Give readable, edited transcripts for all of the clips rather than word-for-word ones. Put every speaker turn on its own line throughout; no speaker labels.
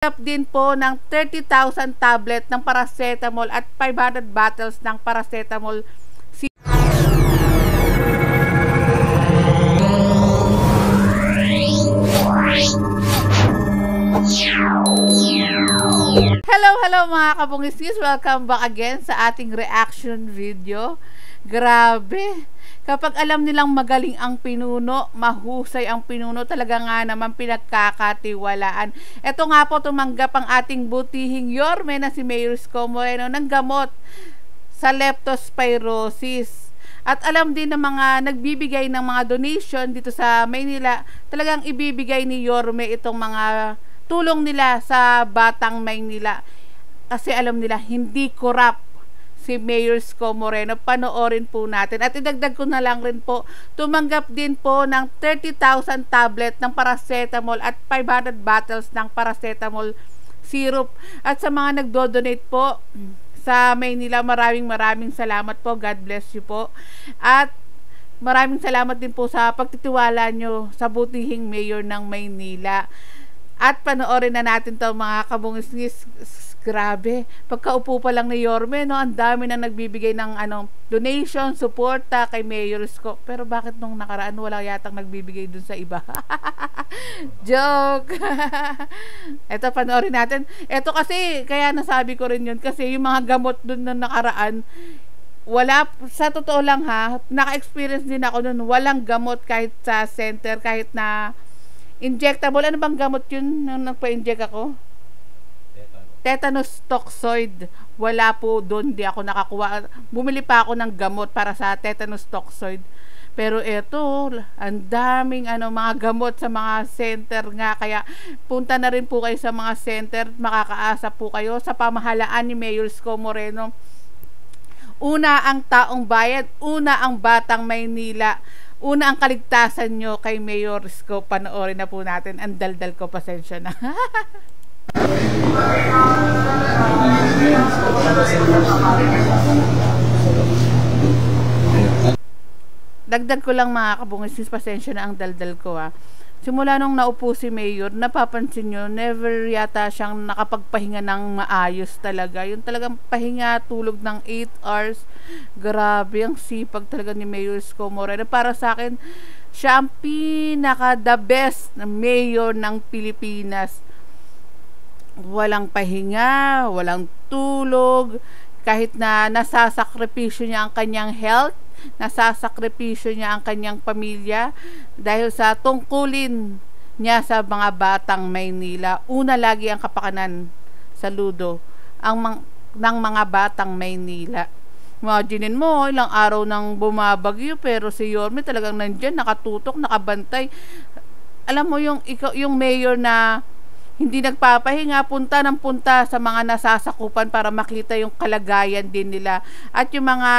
Up din po ng 30,000 tablet ng paracetamol at 500 bottles ng paracetamol. Hello mga kabungisnis, welcome back again sa ating reaction video. Grabe, kapag alam nilang magaling ang pinuno, mahusay ang pinuno, talaga nga naman pinagkakatiwalaan. Ito nga po, tumanggap ang ating butihing Yorme na si Mayor Isko Moreno ng gamot sa leptospirosis. At alam din ng mga nagbibigay ng mga donation dito sa Maynila, talagang ibibigay ni Yorme itong mga tulong nila sa Batang Maynila. Kasi alam nila, hindi corrupt si Mayor Isko Moreno. Panoorin po natin. At idagdag ko na lang rin po, tumanggap din po ng 30,000 tablet ng paracetamol at 500 bottles ng paracetamol syrup. At sa mga nagdo-donate po sa Maynila, maraming salamat po. God bless you po. At maraming salamat din po sa pagtitiwala nyo sa butihing mayor ng Maynila. At panoorin na natin to mga kabungisnis. Grabe, pagkaupo pa lang ni Yorme, no, ang dami na nagbibigay ng donation, suporta kay Mayor Isko. Pero bakit nung nakaraan wala yatang nagbibigay dun sa iba? Joke. Eto, panoorin natin. Eto kasi, kaya nasabi ko rin yun, kasi yung mga gamot dun nung nakaraan, wala, sa totoo lang ha, naka-experience din ako nun, walang gamot kahit sa center, kahit na injectable. Ano bang gamot yun nung nagpa-inject ako? Tetanus toxoid. Wala po doon, di ako nakakuha. Bumili pa ako ng gamot para sa tetanus toxoid. Pero eto, ang daming mga gamot sa mga center nga. Kaya punta na rin po kayo sa mga center. Makakaasa po kayo sa pamahalaan ni Mayor Isko Moreno. Una ang taong bayan, una ang Batang Maynila, una ang kaligtasan nyo kay Mayor Isko. Panoorin na po natin. Ang daldal ko, pasensya na. Dagdag ko lang mga kabungisnis, pasensya na ang daldal ko ha. Simula nung naupo si Mayor, napapansin nyo, never yata siyang nakapagpahinga ng maayos talaga. Yung talagang pahinga, tulog ng 8 hours. Grabe, ang sipag talaga ni Mayor Isko Moreno. Para sa akin, siya ang pinaka the best na mayor ng Pilipinas. Walang pahinga, walang tulog, kahit na nasasakripisyo niya ang kanyang health, nasasakripisyo niya ang kanyang pamilya dahil sa tungkulin niya sa mga Batang Maynila. Una lagi ang kapakanan, saludo, ng mga Batang Maynila. Imaginin mo, ilang araw nang bumabagyo pero si Yorme talagang nandyan, nakatutok, nakabantay. Alam mo yung mayor na hindi nagpapahinga, punta ng punta sa mga nasasakupan para makita yung kalagayan din nila. At yung mga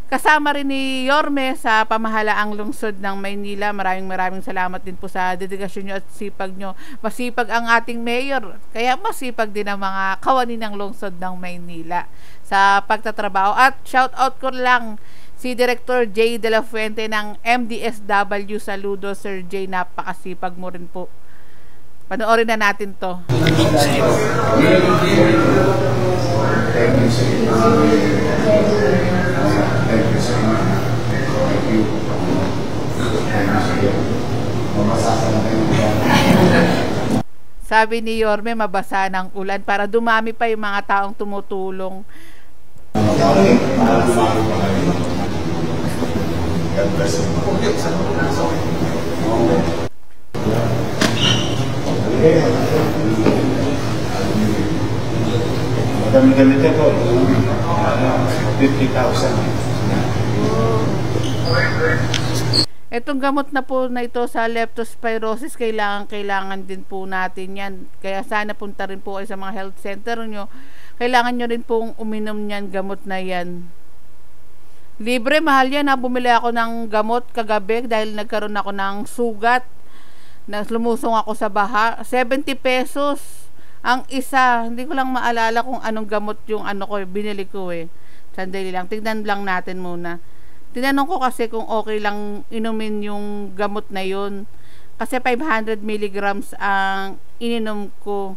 kasama rin ni Yorme sa pamahalaang lungsod ng Maynila, maraming salamat din po sa dedikasyon nyo at sipag nyo. Masipag ang ating mayor, kaya masipag din ang mga kawani ng lungsod ng Maynila sa pagtatrabaho. At shout out ko lang si Director J. De La Fuente ng MDSW. Saludo Sir J, napakasipag mo rin po. Panoorin na natin to. Sabi ni Yorme, mabasa ng ulan para dumami pa yung mga taong tumutulong.
Madami ganito po, 50,000.
Etong gamot na po na ito sa leptospirosis, kailangan din po natin yan. Kaya sana punta rin po kayo sa mga health center nyo. Kailangan nyo rin pong uminom yan, gamot na yan. Libre, mahal yan ha. Bumili ako ng gamot kagabi dahil nagkaroon ako ng sugat. Lumusong ako sa baha. 70 pesos ang isa. Hindi ko lang maalala kung anong gamot yung binili ko eh. Sandali lang, tignan lang natin muna. Tinanong ko kasi kung okay lang inumin yung gamot na yun. Kasi 500 milligrams ang ininom ko.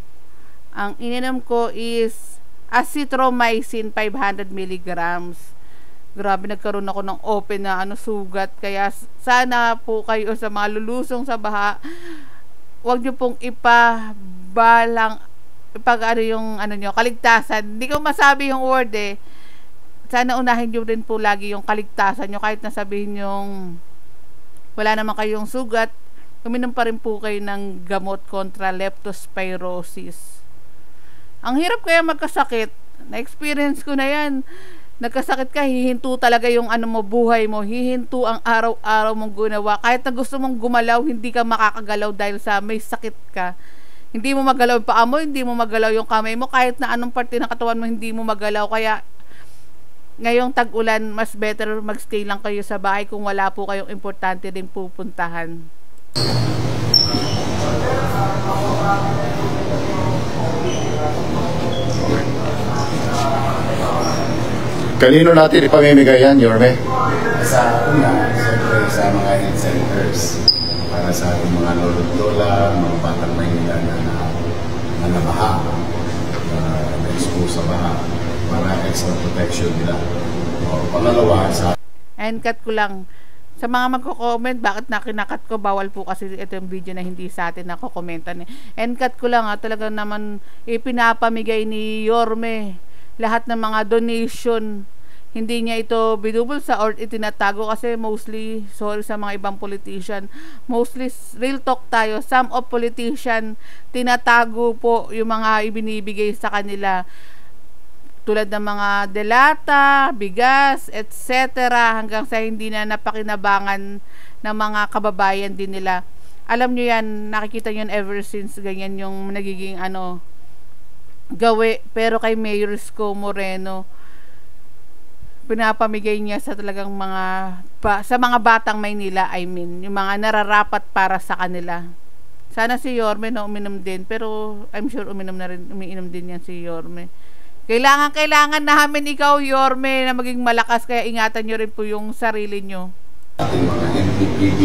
Ang ininom ko is azithromycin 500 milligrams. Grabe, nagkaroon ako ng open na sugat. Kaya sana po kayo sa mga lulusong sa baha, huwag nyo pong yung kaligtasan. Hindi ko masabi yung word eh. Sana unahin nyo rin po lagi yung kaligtasan nyo. Kahit nasabihin yung wala naman kayong sugat, uminom pa rin po kayo ng gamot kontra leptospirosis. Ang hirap kaya magkasakit. Na-experience ko na yan. Nagkasakit ka, hihinto talaga yung buhay mo. Hihinto ang araw-araw mong ginawa. Kahit na gusto mong gumalaw, hindi ka makakagalaw dahil sa may sakit ka. Hindi mo magalaw yung paa mo, hindi mo magalaw yung kamay mo. Kahit na anong parte ng katawan mo, hindi mo magalaw. Kaya ngayong tag-ulan, mas better magstay lang kayo sa bahay kung wala po kayong importante din pupuntahan.
Kanino natin ipamimigay yan, Yorme? Sa una, siyempre sa mga health centers. Para sa ating mga lolo't-lola, mga batang Maynila na nabaha, na-expose sa baha, para extra protection nila. O, pangalawa,
And cut ko lang. Sa mga magko-comment, bakit na kinakat ko? Bawal po kasi ito yung video na hindi sa atin nakokomentan. And cut ko lang, talaga naman ipinapamigay ni Yorme lahat ng mga donation. Hindi niya ito binubulsa or itinatago kasi mostly, sorry sa mga ibang politician, mostly real talk tayo, some of politician tinatago po yung mga ibinibigay sa kanila. Tulad ng mga delata, bigas, etc. hanggang sa hindi na napakinabangan ng mga kababayan din nila. Alam nyo yan, nakikita nyo yan ever since ganyan yung nagiging gawi. Pero kay Mayor Isko Moreno, pinapamigay niya sa talagang sa mga batang Maynila, yung mga nararapat para sa kanila. Sana si Yorme na uminom din, pero I'm sure umiinom din yan si Yorme. Kailangan namin ikaw, Yorme, na maging malakas, kaya ingatan nyo rin po yung sarili nyo.
Ating mga MPPD,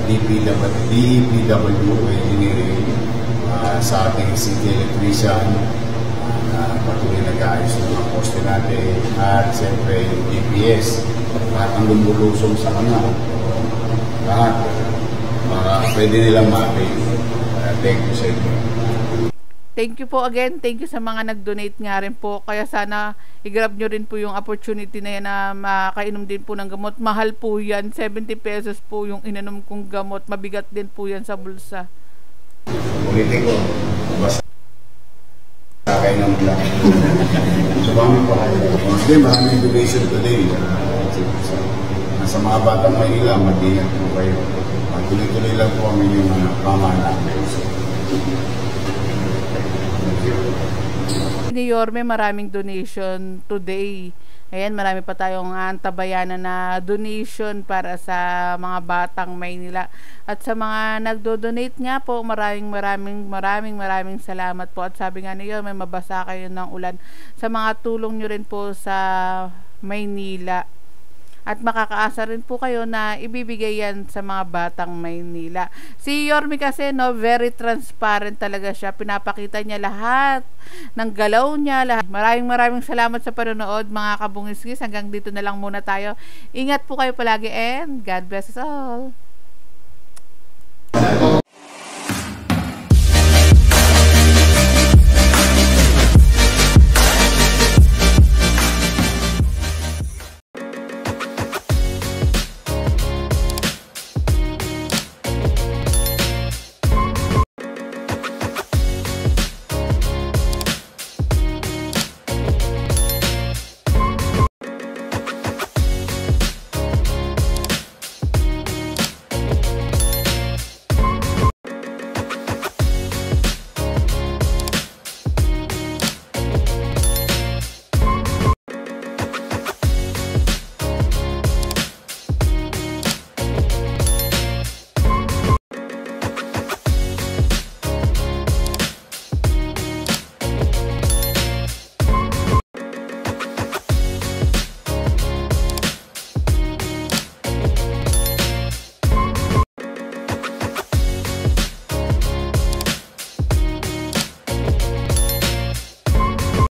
DPW engineering, sa ating city electrician, patuloy nag-aayos ng mga poste natin, at siyempre yung DPS, lahat ang lumulusong sa kanila. Lahat, pwede nilang ma-pay. Thank you sa inyo.
Thank you po again. Thank you sa mga nag-donate nga rin po. Kaya sana i-grab nyo rin po yung opportunity na yan na makainom din po ng gamot. Mahal po yan. 70 pesos po yung inanom kong gamot. Mabigat din po yan sa bulsa.
Ulitin ko, basta kayo ng black. So, maraming donation today. Sa mga batang Maynila, mag-ingat po kayo. Tuloy-tuloy lang po ang inyong pamahalaan.
Ni Yorme, maraming donation today. Ayan, marami pa tayong antabayanan na donation para sa mga batang Maynila. At sa mga nagdo-donate nga po, maraming salamat po. At sabi nga ni Yorme, mabasa kayo ng ulan sa mga tulong nyo rin po sa Maynila. At makakaasa rin po kayo na ibibigay yan sa mga batang Maynila. Si Yorme kasi, very transparent talaga siya. Pinapakita niya lahat ng galaw niya. Lahat. Maraming salamat sa panonood, mga kabungiskis. Hanggang dito na lang muna tayo. Ingat po kayo palagi and God bless us all.